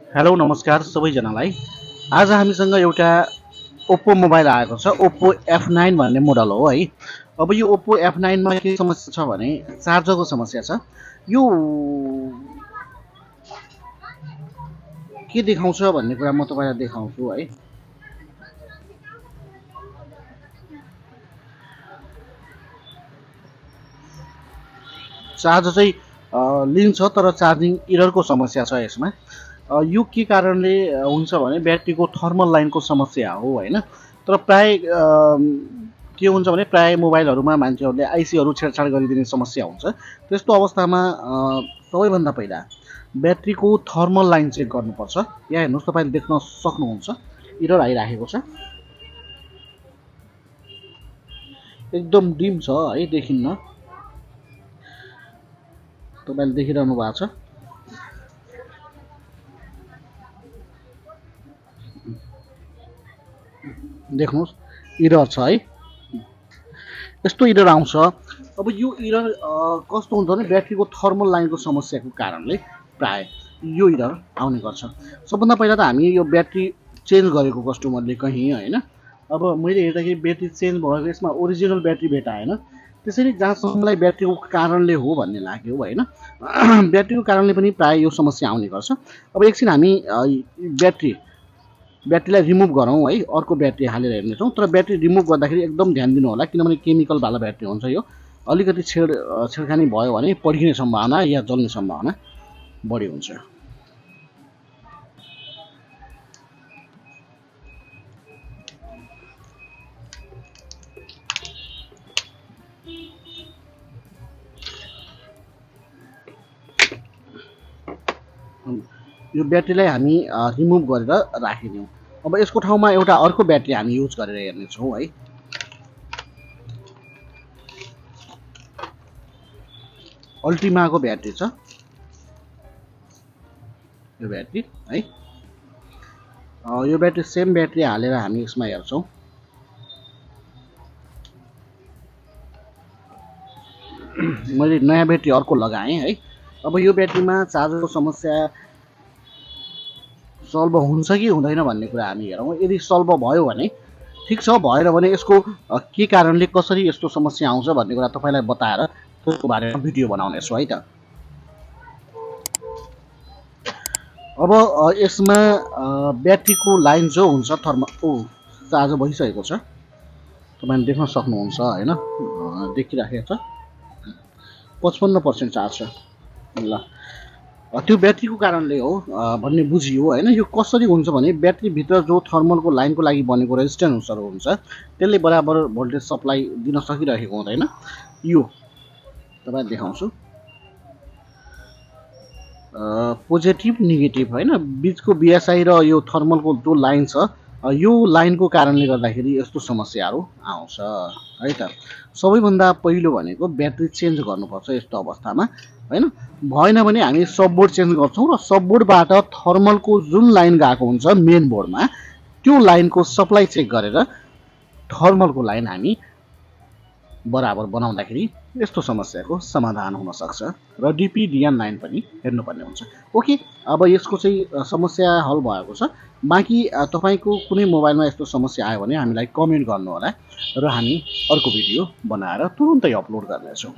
Hello नमस्कार सबैजनालाई। आज हामीसँग एउटा ओप्पो मोबाइल आएको छ। ओप्पो F9 भन्ने मोडल हो है। अब यो ओप्पो F9 मा के समस्या छ भने चार्जरको समस्या छ। यो के देखाउँछ भन्ने कुरा म तपाईँलाई देखाउँछु है। चार्ज चाहिँ लिन्छ तर चार्जिङ इररको समस्या छ यसमा। यो के कारणले हुन्छ भने ब्याट्रीको थर्मल लाइनको समस्या हो होइन। तर प्राय के हुन्छ भने प्राय मोबाइलहरूमा मान्छेहरूले आइसीहरू छेडछाड गरिदिने समस्या हुन्छ। त्यस्तो अवस्थामा सबैभन्दा पहिला ब्याट्रीको थर्मल लाइन चेक गर्नुपर्छ। यहाँ हेर्नुहोस्, तपाईँले देख्न सक्नुहुन्छ इरर आइराखेको छ, एकदम डिम छ है, देखिन्न। तपाईँले देखिरहनु भएको छ। देख्नुहोस् इरर छ है, यस्तो इरर आउँछ। अब यो इरर कस्तो हुन्छ भने ब्याट्रीको थर्मल लाइनको समस्याको कारणले प्राय यो इरर आउने गर्छ। सबभन्दा पहिला त हामी यो ब्याट्री चेन्ज गरेको कस्टमरले कहीँ होइन। अब मैले हेर्दाखेरि ब्याट्री चेन्ज भएको यसमा ओरिजिनल ब्याट्री भेटाएन। त्यसैले जहाँसम्म मलाई ब्याट्रीको कारणले हो भन्ने लाग्यो होइन। ब्याट्रीको कारणले पनि प्राय यो समस्या आउने गर्छ। अब एकछिन हामी ब्याट्रीलाई रिमुभ गरौँ है, अर्को ब्याट्री हालेर हेर्नेछौँ। तर ब्याट्री रिमुभ गर्दाखेरि एकदम ध्यान दिनु होला, किनभने केमिकलवाला ब्याट्री हुन्छ यो। अलिकति छेडखानी भयो भने पड्किने सम्भावना या जल्ने सम्भावना बढी हुन्छ। यो ब्याट्रीलाई हामी रिमुभ गरेर राखिदिउँ। अब यसको ठाउँमा एउटा अर्को ब्याट्री हामी युज गरेर हेर्नेछौँ है। अल्टिमाको ब्याट्री छ यो ब्याट्री है। यो ब्याट्री सेम ब्याट्री हालेर हामी यसमा हेर्छौँ। मैले नयाँ ब्याट्री अर्को लगाएँ है। अब यो ब्याट्रीमा चार्जरको समस्या सल्भ हुन्छ कि हुँदैन भन्ने कुरा हामी हेरौँ। यदि सल्भ भयो भने ठिक छ, भएन भने यसको के कारणले कसरी यस्तो समस्या आउँछ भन्ने कुरा तपाईँलाई बताएर त्यसको बारेमा भिडियो बनाउनेछु है त। अब यसमा ब्याट्रीको लाइन जो हुन्छ चार्ज भइसकेको छ, तपाईँले देख्न सक्नुहुन्छ होइन, देखिराखेको छ 55% चार्ज छ। ल त्यो ब्याट्रीको कारणले हो भन्ने बुझियो होइन। यो कसरी हुन्छ भने ब्याट्रीभित्र जो थर्मलको लाइनको लागि बनेको रेजिस्टेन्सहरू हुन्छ त्यसले बराबर भोल्टेज सप्लाई दिन सकिरहेको हुँदैन। यो तपाईँलाई देखाउँछु, पोजिटिभ नेगेटिभ होइन, बिचको बिएसआई र यो थर्मलको जो लाइन छ यो लाइनको कारणले गर्दाखेरि यस्तो समस्याहरू आउँछ है त। सबैभन्दा पहिलो भनेको ब्याट्री चेन्ज गर्नुपर्छ यस्तो अवस्थामा होइन। भएन भने हामी सबबोर्ड चेन्ज गर्छौँ र सबबोर्डबाट थर्मलको जुन लाइन गएको हुन्छ मेन बोर्डमा त्यो लाइनको सप्लाई चेक गरेर थर्मलको लाइन हामी बराबर बनाउँदाखेरि यस्तो समस्याको समाधान हुन सक्छ र डिपिडिएन लाइन पनि हेर्नुपर्ने हुन्छ। ओके, अब यसको चाहिँ समस्या हल भएको छ। बाँकी तपाईँको कुनै मोबाइलमा यस्तो समस्या आयो भने हामीलाई कमेन्ट गर्नु होला र हामी अर्को भिडियो बनाएर तुरुन्तै अपलोड गर्नेछौँ।